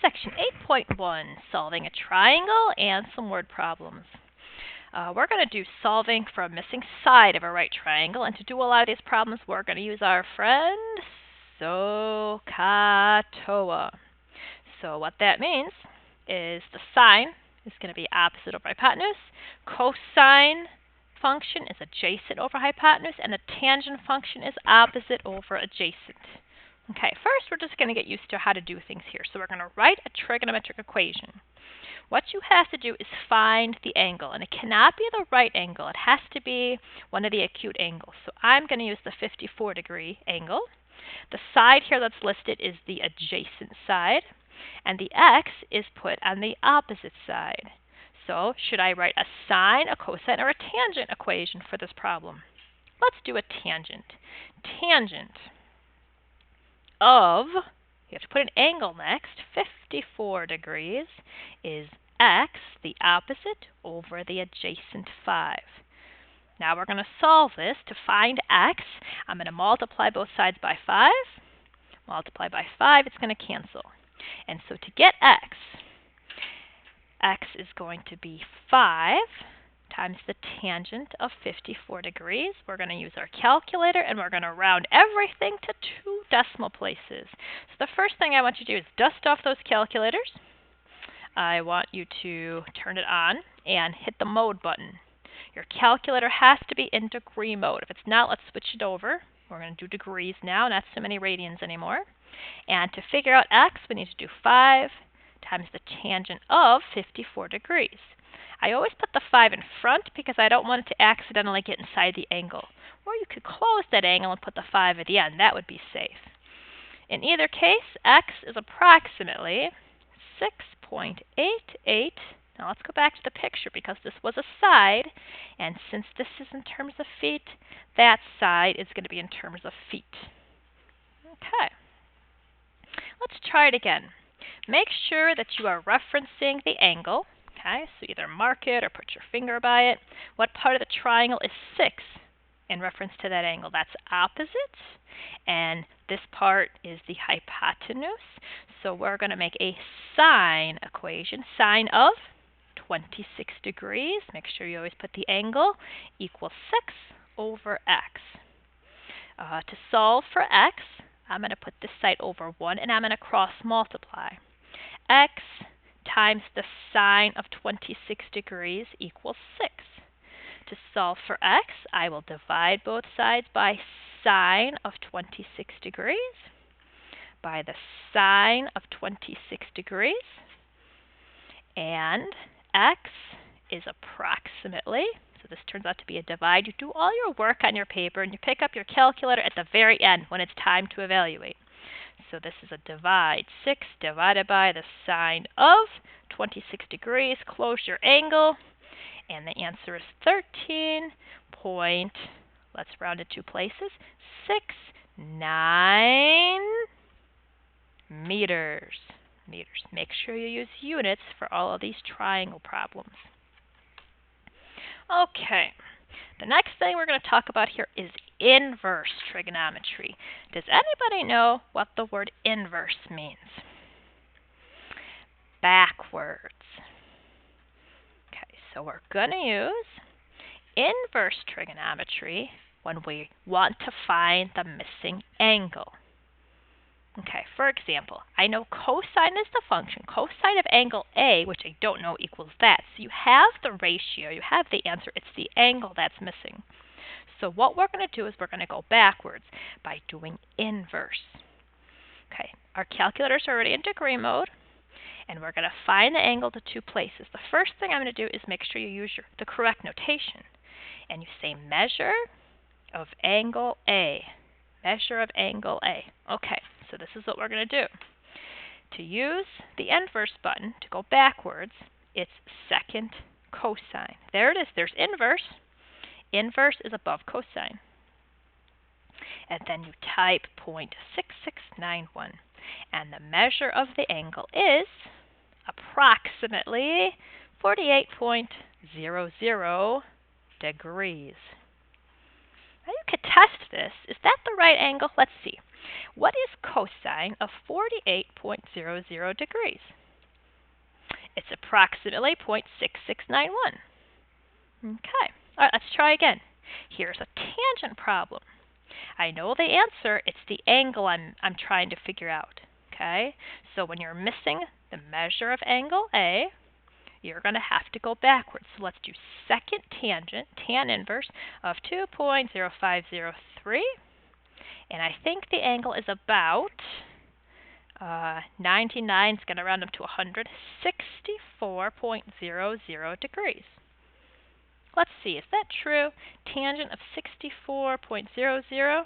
Section 8.1, solving a triangle and some word problems. We're going to do solving for a missing side of a right triangle, and to do a lot of these problems, we're going to use our friend SOHCAHTOA. So what that means is the sine is going to be opposite over hypotenuse, cosine function is adjacent over hypotenuse, and the tangent function is opposite over adjacent. Okay, first we're just going to get used to how to do things here. So we're going to write a trigonometric equation. What you have to do is find the angle, and it cannot be the right angle. It has to be one of the acute angles. So I'm going to use the 54-degree angle. The side here that's listed is the adjacent side, and the x is put on the opposite side. So should I write a sine, a cosine, or a tangent equation for this problem? Let's do a tangent. Tangent of, you have to put an angle next, 54 degrees is x, the opposite, over the adjacent 5. Now we're going to solve this. To find x, I'm going to multiply both sides by 5. Multiply by 5, it's going to cancel. And so to get x is going to be 5 times the tangent of 54 degrees. We're going to use our calculator, and we're going to round everything to 2 decimal places. So the first thing I want you to do is dust off those calculators. I want you to turn it on and hit the mode button. Your calculator has to be in degree mode. If it's not, let's switch it over. We're going to do degrees now, not so many radians anymore. And to figure out x, we need to do 5 times the tangent of 54 degrees. I always put the 5 in front because I don't want it to accidentally get inside the angle. Or you could close that angle and put the 5 at the end. That would be safe. In either case, x is approximately 6.88. Now let's go back to the picture because this was a side, and since this is in terms of feet, that side is going to be in terms of feet. Okay. Let's try it again. Make sure that you are referencing the angle. Okay, so either mark it or put your finger by it. What part of the triangle is 6 in reference to that angle? That's opposite, and this part is the hypotenuse. So we're going to make a sine equation. Sine of 26 degrees. Make sure you always put the angle equals 6 over x. To solve for x, I'm going to put this side over 1, and I'm going to cross multiply. X times the sine of 26 degrees equals 6. To solve for x, I will divide both sides by sine of 26 degrees by the sine of 26 degrees. And x is approximately, so this turns out to be a divide. You do all your work on your paper, and you pick up your calculator at the very end when it's time to evaluate. So this is a divide. 6 divided by the sine of 26 degrees. Close your angle. And the answer is 13 point, let's round it 2 places, 69 meters. Make sure you use units for all of these triangle problems. Okay. The next thing we're going to talk about here is inverse trigonometry. Does anybody know what the word inverse means? Backwards. Okay, so we're going to use inverse trigonometry when we want to find the missing angle. Okay, for example, I know cosine is the function. Cosine of angle A, which I don't know, equals that. So you have the ratio, you have the answer. It's the angle that's missing. So what we're going to do is we're going to go backwards by doing inverse. Okay, our calculators are already in degree mode, and we're going to find the angle to 2 places. The first thing I'm going to do is make sure you use the correct notation. And you say measure of angle A. Measure of angle A. Okay. So this is what we're going to do. To use the inverse button to go backwards, it's second cosine. There it is. There's inverse. Inverse is above cosine. And then you type 0.6691. And the measure of the angle is approximately 48.00 degrees. Now you could test this. Is that the right angle? Let's see. What is cosine of 48.00 degrees? It's approximately 0.6691. Okay. All right, let's try again. Here's a tangent problem. I know the answer. It's the angle I'm trying to figure out. Okay? So when you're missing the measure of angle A, you're going to have to go backwards. So let's do second tangent, tan inverse of 2.0503. And I think the angle is about 99 is going to round up to 100, 64.00 degrees. Let's see, is that true? Tangent of 64.00.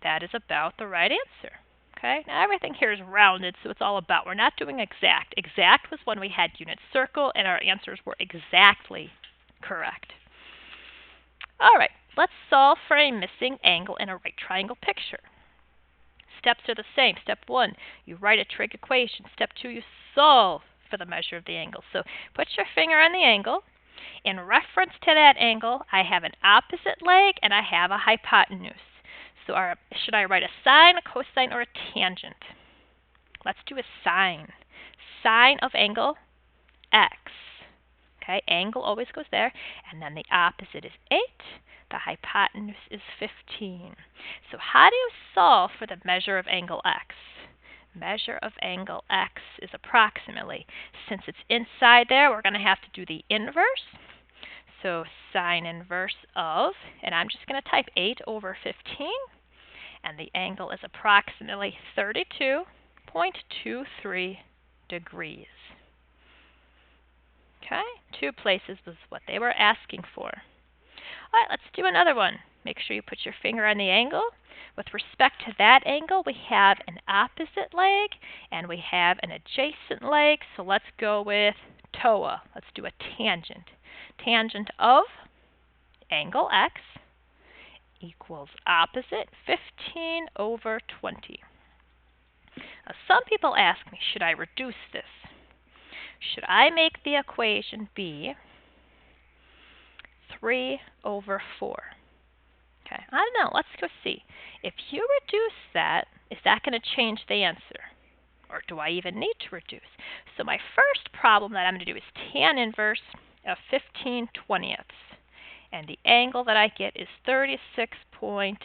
That is about the right answer. Okay, now everything here is rounded, so it's all about. We're not doing exact. Exact was when we had unit circle and our answers were exactly correct. All right, let's solve for a missing angle in a right triangle picture. Steps are the same. Step 1, you write a trig equation. Step 2, you solve for the measure of the angle. So put your finger on the angle. In reference to that angle, I have an opposite leg and I have a hypotenuse. So should I write a sine, a cosine, or a tangent? Let's do a sine. Sine of angle x. Okay, angle always goes there. And then the opposite is 8. The hypotenuse is 15. So how do you solve for the measure of angle x? Measure of angle x is approximately. Since it's inside there, we're going to have to do the inverse. So sine inverse of, and I'm just going to type 8 over 15, and the angle is approximately 32.23 degrees. Okay, 2 places was what they were asking for. All right, let's do another one. Make sure you put your finger on the angle. With respect to that angle, we have an opposite leg and we have an adjacent leg. So let's go with TOA. Let's do a tangent. Tangent of angle x equals opposite 15 over 20. Now, some people ask me, should I reduce this? Should I make the equation be 3 over 4? Okay, I don't know. Let's go see. If you reduce that, is that going to change the answer? Or do I even need to reduce? So my first problem that I'm going to do is tan inverse of 15/20. And the angle that I get is 36.87.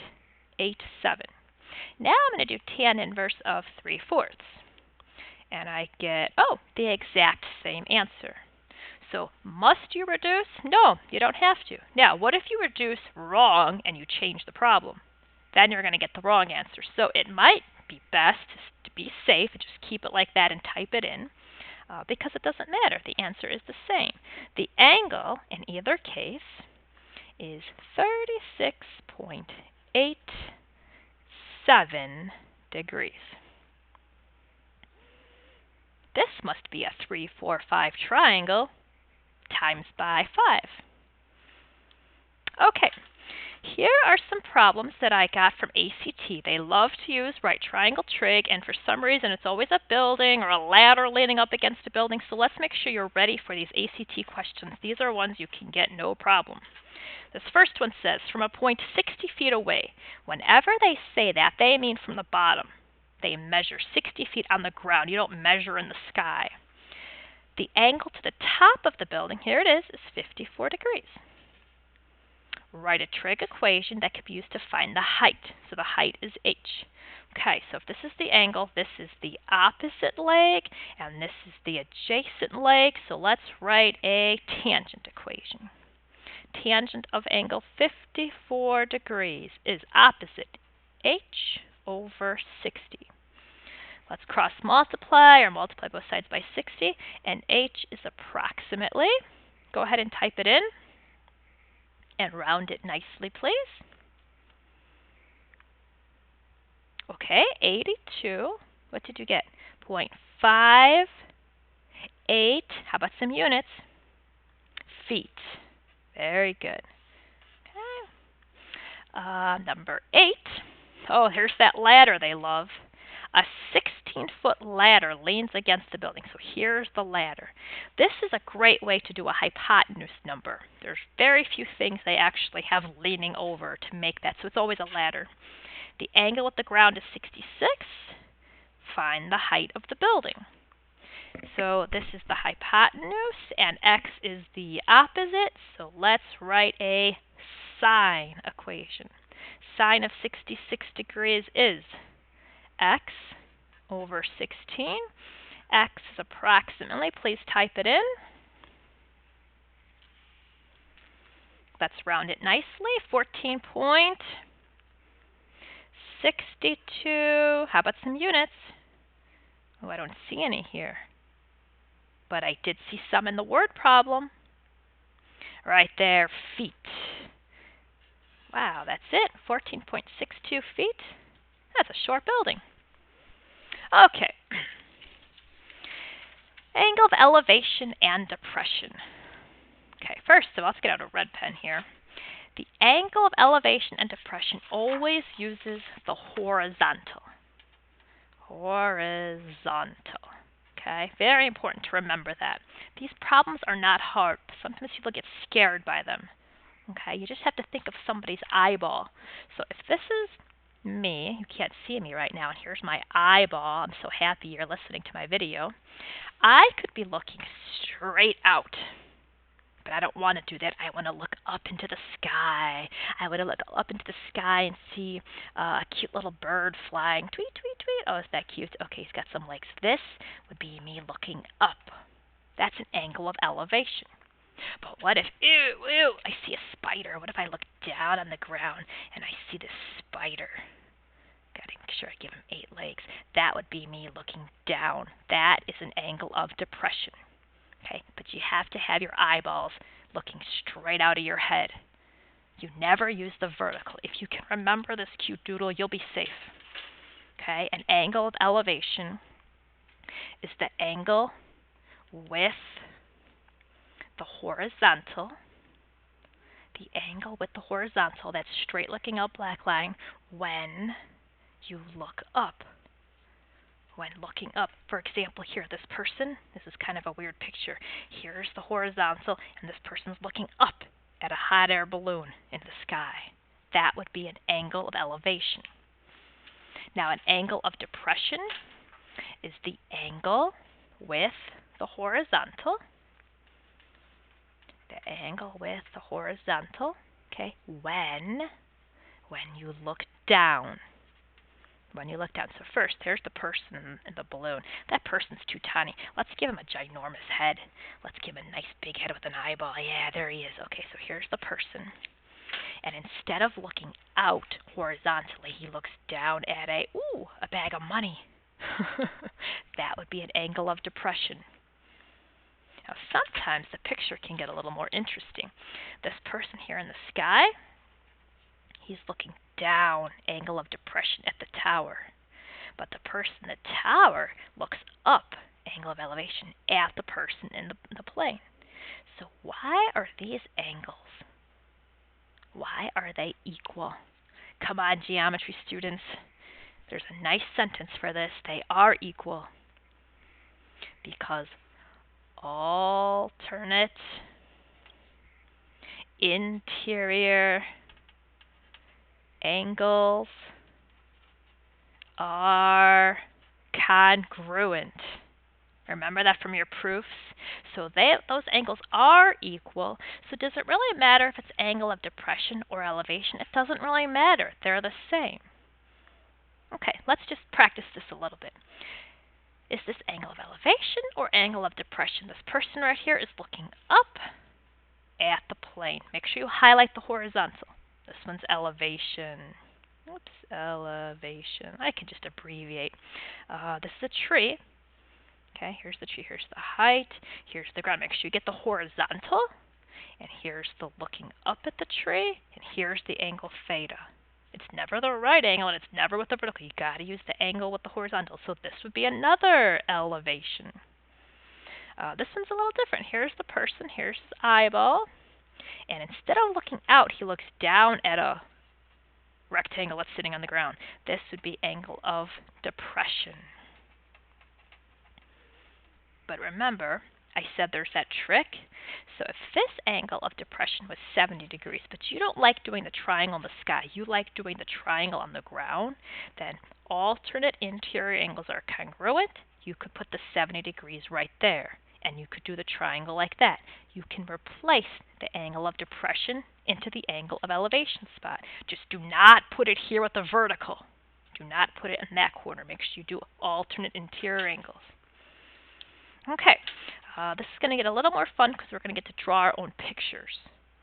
Now I'm going to do tan inverse of 3/4. And I get, the exact same answer. So must you reduce? No, you don't have to. Now, what if you reduce wrong and you change the problem? Then you're going to get the wrong answer. So it might be best to be safe and just keep it like that and type it in because it doesn't matter. The answer is the same. The angle in either case is 36.87 degrees. This must be a 3, 4, 5 triangle times by 5. Okay, here are some problems that I got from ACT. They love to use right triangle trig, and for some reason it's always a building or a ladder leaning up against a building, so let's make sure you're ready for these ACT questions. These are ones you can get no problem. This first one says, from a point 60 feet away. Whenever they say that, they mean from the bottom. They measure 60 feet on the ground. You don't measure in the sky. The angle to the top of the building, here it is 54 degrees. Write a trig equation that could be used to find the height. So the height is h. Okay, so if this is the angle, this is the opposite leg, and this is the adjacent leg. So let's write a tangent equation. Tangent of angle 54 degrees is opposite h over 60. Let's cross multiply or multiply both sides by 60, and h is approximately, go ahead and type it in and round it nicely, please. Okay, 82, what did you get? 0.58, how about some units? Feet. Very good. Okay. Number 8. Oh, here's that ladder they love. A 16-foot ladder leans against the building. So here's the ladder. This is a great way to do a hypotenuse number. There's very few things they actually have leaning over to make that, so it's always a ladder. The angle with the ground is 66. Find the height of the building. So this is the hypotenuse, and x is the opposite. So let's write a sine equation. Sine of 66 degrees is x over 16. X is approximately, please type it in. Let's round it nicely, 14.62. How about some units? Oh, I don't see any here. But I did see some in the word problem. Right there, feet. Wow, that's it, 14.62 feet. That's a short building. Okay. Angle of elevation and depression. Okay, first of all, let's get out a red pen here. The angle of elevation and depression always uses the horizontal. Horizontal. Okay, very important to remember that. These problems are not hard. Sometimes people get scared by them. Okay, you just have to think of somebody's eyeball. So if this is me, you can't see me right now, and here's my eyeball. I'm so happy you're listening to my video. I could be looking straight out. But I don't want to do that. I want to look up into the sky. I want to look up into the sky and see a cute little bird flying. Tweet, tweet, tweet. Oh, is that cute? Okay, he's got some legs. This would be me looking up. That's an angle of elevation. But what if, I see a spider. What if I look down on the ground and I see this spider? Got to make sure I give him 8 legs. That would be me looking down. That is an angle of depression. Okay, but you have to have your eyeballs looking straight out of your head. You never use the vertical. If you can remember this cute doodle, you'll be safe. Okay, an angle of elevation is the angle with the horizontal. The angle with the horizontal, that straight looking out black line, when you look up. When looking up, for example, here, this person, this is kind of a weird picture. Here's the horizontal, and this person's looking up at a hot air balloon in the sky. That would be an angle of elevation. Now, an angle of depression is the angle with the horizontal. The angle with the horizontal, okay, when you look down. When you look down. So first, there's the person in the balloon. That person's too tiny. Let's give him a ginormous head. Let's give him a nice big head with an eyeball. Yeah, there he is. Okay, so here's the person. And instead of looking out horizontally, he looks down at a bag of money. That would be an angle of depression. Now, sometimes the picture can get a little more interesting. This person here in the sky, he's looking down, angle of depression, at the tower. But the person in the tower looks up, angle of elevation, at the person in the plane. So why are these angles? Why are they equal? Come on, geometry students. There's a nice sentence for this. They are equal because alternate interior angles are congruent. Remember that from your proofs? So those angles are equal. So does it really matter if it's angle of depression or elevation? It doesn't really matter. They're the same. Okay, let's just practice this a little bit. Is this angle of elevation or angle of depression? This person right here is looking up at the plane. Make sure you highlight the horizontal. This one's elevation. Oops, elevation. I can just abbreviate. This is a tree. Okay, here's the tree. Here's the height. Here's the ground. Make sure you get the horizontal. And here's the looking up at the tree. And here's the angle theta. It's never the right angle, and it's never with the vertical. You got to use the angle with the horizontal. So this would be another elevation. This one's a little different. Here's the person. Here's his eyeball. And instead of looking out, he looks down at a rectangle that's sitting on the ground. This would be angle of depression. But remember, I said there's that trick. So if this angle of depression was 70 degrees, but you don't like doing the triangle in the sky, you like doing the triangle on the ground, then alternate interior angles are congruent. You could put the 70 degrees right there, and you could do the triangle like that. You can replace the angle of depression into the angle of elevation spot. Just do not put it here with the vertical. Do not put it in that corner. Make sure you do alternate interior angles. Okay, this is going to get a little more fun because we're going to get to draw our own pictures.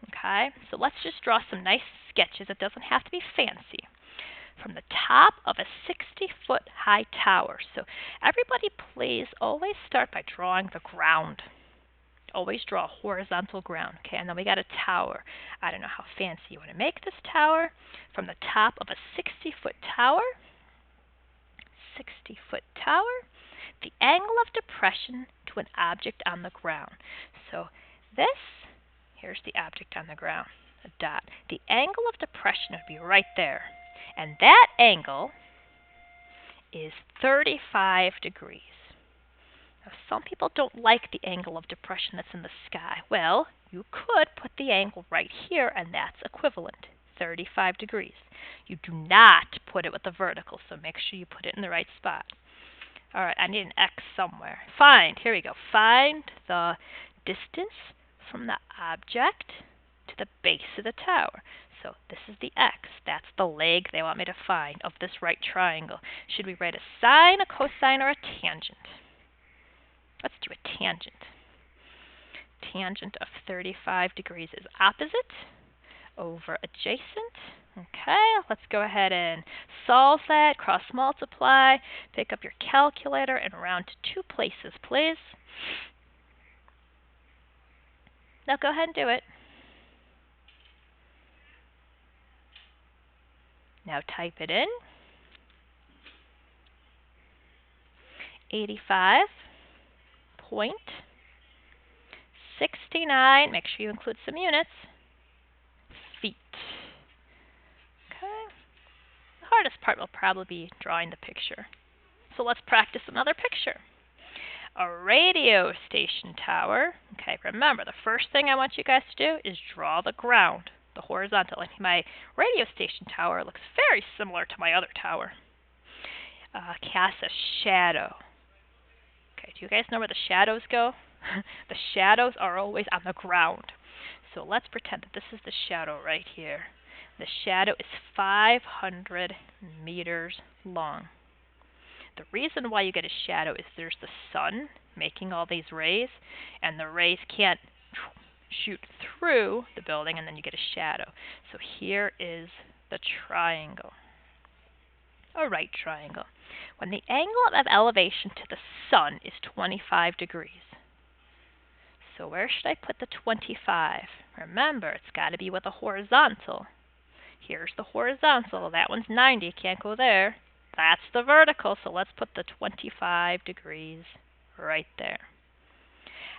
Okay, so let's just draw some nice sketches. It doesn't have to be fancy. From the top of a 60-foot high tower. So everybody please always start by drawing the ground. Always draw a horizontal ground. Okay, and then we got a tower. I don't know how fancy you want to make this tower. From the top of a 60-foot tower, the angle of depression to an object on the ground. So this, here's the object on the ground, a dot. The angle of depression would be right there. And that angle is 35 degrees. Now, some people don't like the angle of depression that's in the sky. Well, you could put the angle right here, and that's equivalent, 35 degrees. You do not put it with the vertical, so make sure you put it in the right spot. All right, I need an X somewhere. Find, here we go. Find the distance from the object to the base of the tower. So this is the X. That's the leg they want me to find of this right triangle. Should we write a sine, a cosine, or a tangent? Let's do a tangent. Tangent of 35 degrees is opposite over adjacent. Okay, let's go ahead and solve that. Cross multiply. Pick up your calculator and round to 2 places, please. Now go ahead and do it. Now type it in. 85.69. Make sure you include some units. Feet. Okay. The hardest part will probably be drawing the picture. So let's practice another picture. A radio station tower. Okay, remember, the first thing I want you guys to do is draw the ground, the horizontal. And my radio station tower looks very similar to my other tower. Cast a shadow. Okay, do you guys know where the shadows go? The shadows are always on the ground. So let's pretend that this is the shadow right here. The shadow is 500 meters long. The reason why you get a shadow is there's the sun making all these rays, and the rays can't shoot through the building, and then you get a shadow. So here is the triangle, a right triangle. When the angle of elevation to the sun is 25 degrees. So where should I put the 25? Remember, it's got to be with a horizontal. Here's the horizontal. That one's 90. Can't go there. That's the vertical, so let's put the 25 degrees right there.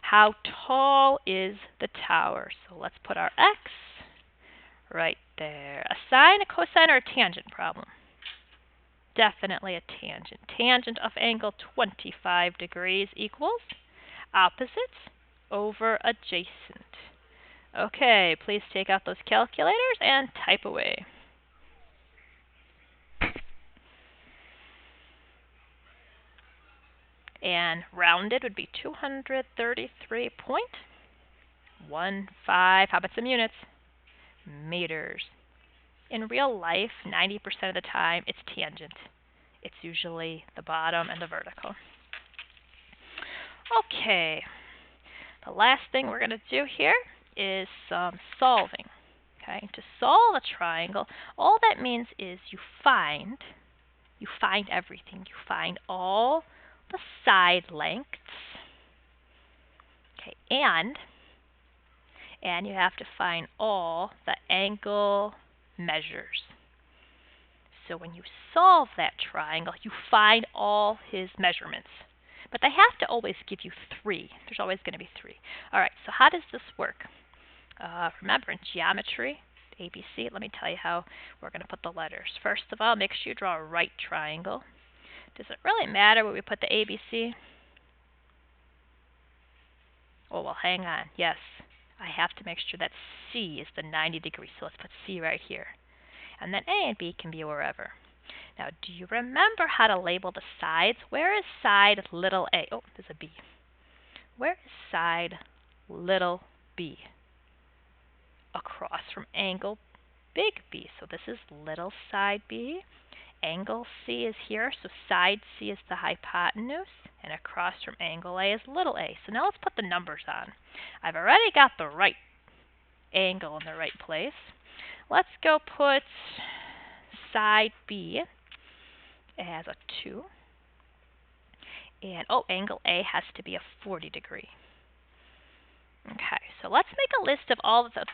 How tall is the tower? So let's put our X right there. A sine, a cosine, or a tangent problem? Definitely a tangent. Tangent of angle 25 degrees equals opposite over adjacent. Okay, please take out those calculators and type away. And rounded would be 233.15. How about some units? Meters. In real life, 90% of the time, it's tangent. It's usually the bottom and the vertical. Okay. The last thing we're going to do here is some solving. Okay. To solve a triangle, all that means is you find everything. You find all the side lengths. Okay, and you have to find all the angle measures. So when you solve that triangle, you find all his measurements. But they have to always give you 3. There's always going to be 3. All right, so how does this work? Remember, in geometry, ABC, let me tell you how we're going to put the letters. First of all, make sure you draw a right triangle. Does it really matter where we put the ABC? Oh, well, hang on. Yes, I have to make sure that C is the 90 degrees. So let's put C right here. And then A and B can be wherever. Now, do you remember how to label the sides? Where is side little a? Oh, there's a B. Where is side little b? Across from angle big B. So this is little side B. Angle C is here, so side C is the hypotenuse, and across from angle A is little a. So now let's put the numbers on. I've already got the right angle in the right place. Let's go put side B. It has a 2. And, angle A has to be a 40 degree. Okay, so let's make a list of all of the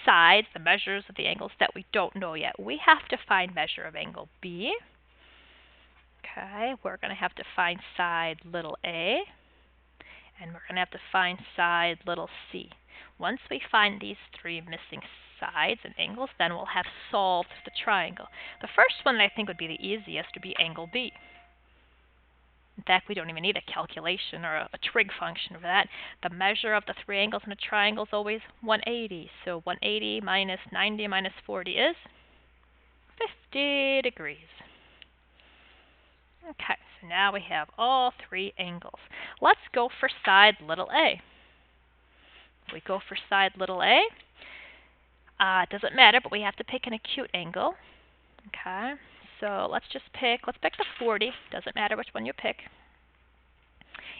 sides, the measures of the angles that we don't know yet. We have to find measure of angle B. Okay, we're going to have to find side little a. And we're going to have to find side little c. Once we find these 3 missing sides and angles, then we'll have solved the triangle. The first one that I think would be the easiest would be angle B. In fact, we don't even need a calculation or a trig function for that. The measure of the 3 angles in a triangle is always 180. So 180 minus 90 minus 40 is 50 degrees. Okay, so now we have all 3 angles. Let's go for side little a. We go for side little a. It doesn't matter, but we have to pick an acute angle. Okay, so let's pick the 40. Doesn't matter which one you pick.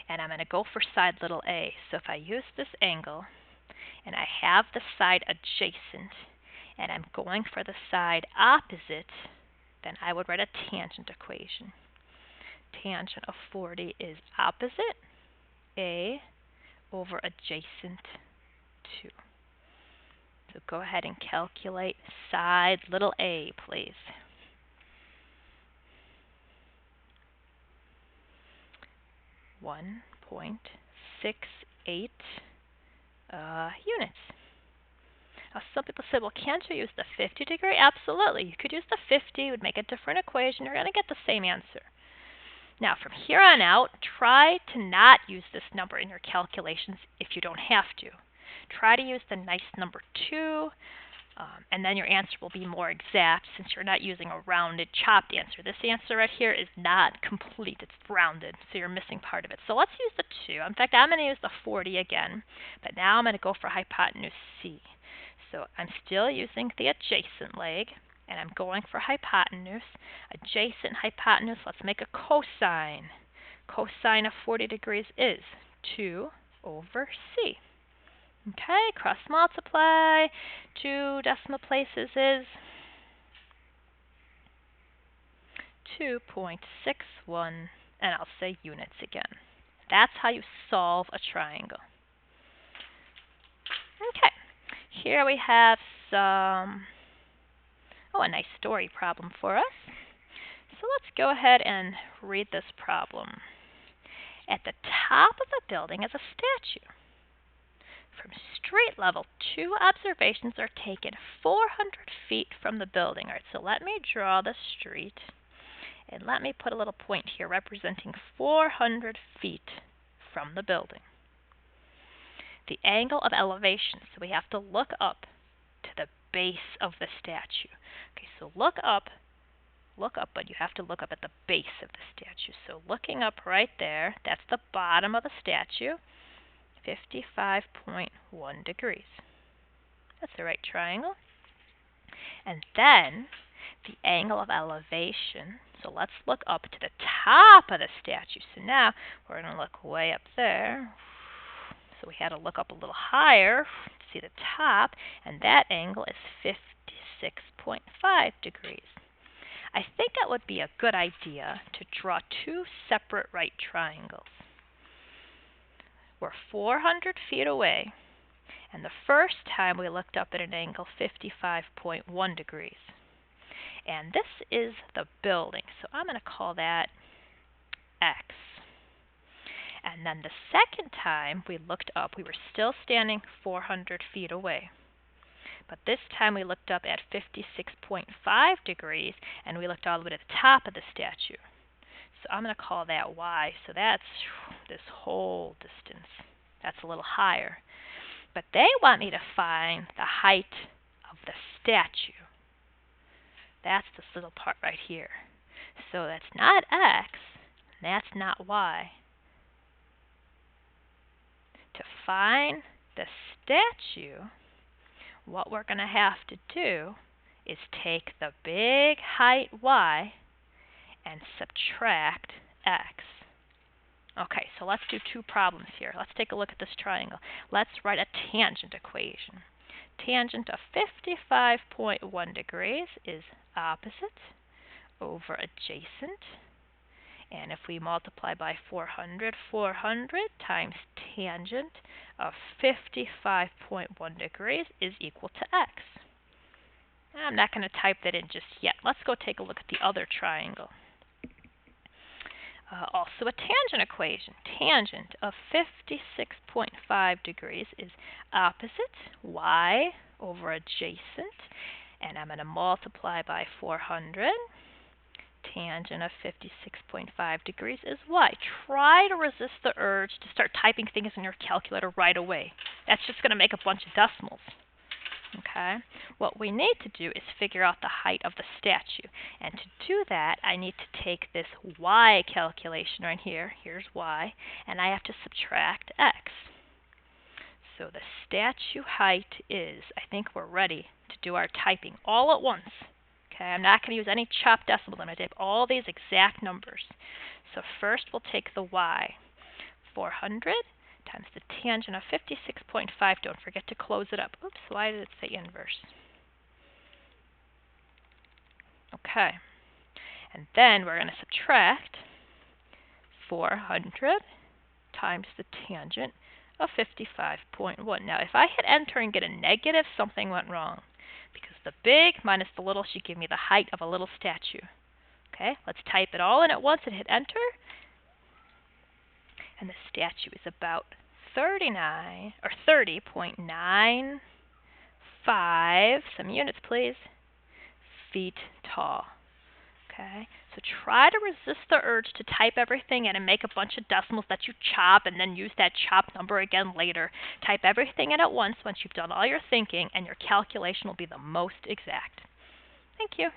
And I'm going to go for side little a. So if I use this angle, and I have the side adjacent, and I'm going for the side opposite, then I would write a tangent equation. Tangent of 40 is opposite a over adjacent 2. So go ahead and calculate side little a, please. .68 units. Now, some people say, well, can't you use the 50 degree? Absolutely. You could use the 50. It would make a different equation. You're going to get the same answer. Now, from here on out, try to not use this number in your calculations if you don't have to. Try to use the nice number 2, and then your answer will be more exact since you're not using a rounded, chopped answer. This answer right here is not complete. It's rounded, so you're missing part of it. So let's use the 2. In fact, I'm going to use the 40 again, but now I'm going to go for hypotenuse C. So I'm still using the adjacent leg, and I'm going for hypotenuse. Adjacent hypotenuse, let's make a cosine. Cosine of 40 degrees is 2 over C. Okay, cross multiply, 2 decimal places is 2.61, and I'll say units again. That's how you solve a triangle. Okay, here we have some, a nice story problem for us. So let's go ahead and read this problem. At the top of the building is a statue. From street level, 2 observations are taken 400 feet from the building. All right, so let me draw the street, and let me put a little point here representing 400 feet from the building. The angle of elevation, so we have to look up to the base of the statue. Okay, so look up, but you have to look up at the base of the statue. So looking up right there, that's the bottom of the statue. 55.1 degrees. That's the right triangle. And then the angle of elevation. So let's look up to the top of the statue. So now we're going to look way up there. So we had to look up a little higher to see the top, and that angle is 56.5 degrees. I think it would be a good idea to draw 2 separate right triangles. We're 400 feet away, and the first time we looked up at an angle 55.1 degrees. And this is the building, so I'm going to call that X. And then the second time we looked up, we were still standing 400 feet away. But this time we looked up at 56.5 degrees, and we looked all the way to the top of the statue. So I'm going to call that Y. So that's this whole distance. That's a little higher. But they want me to find the height of the statue. That's this little part right here. So that's not x, and that's not y. To find the statue, what we're going to have to do is take the big height y and subtract x. Okay, so let's do two problems here. Let's take a look at this triangle. Let's write a tangent equation. Tangent of 55.1 degrees is opposite over adjacent. And if we multiply by 400, 400 times tangent of 55.1 degrees is equal to x. I'm not going to type that in just yet. Let's go take a look at the other triangle. Also a tangent equation. Tangent of 56.5 degrees is opposite y over adjacent. And I'm going to multiply by 400. Tangent of 56.5 degrees is y. Try to resist the urge to start typing things in your calculator right away. That's just going to make a bunch of decimals. Okay? What we need to do is figure out the height of the statue. And to do that, I need to take this y calculation right here. Here's y. And I have to subtract x. So the statue height is, I think we're ready to do our typing all at once. Okay, I'm not going to use any chopped decimals. I'm going to type all these exact numbers. So first we'll take the y. 400 times the tangent of 56.5. Don't forget to close it up. Oops, why did it say inverse? Okay. And then we're going to subtract 400 times the tangent of 55.1. Now, if I hit enter and get a negative, something went wrong. Because the big minus the little should give me the height of a little statue. Okay, let's type it all in at once and hit enter. And the statue is about 30.95, some units please, feet tall. Okay, so try to resist the urge to type everything in and make a bunch of decimals that you chop and then use that chopped number again later. Type everything in at once you've done all your thinking, and your calculation will be the most exact. Thank you.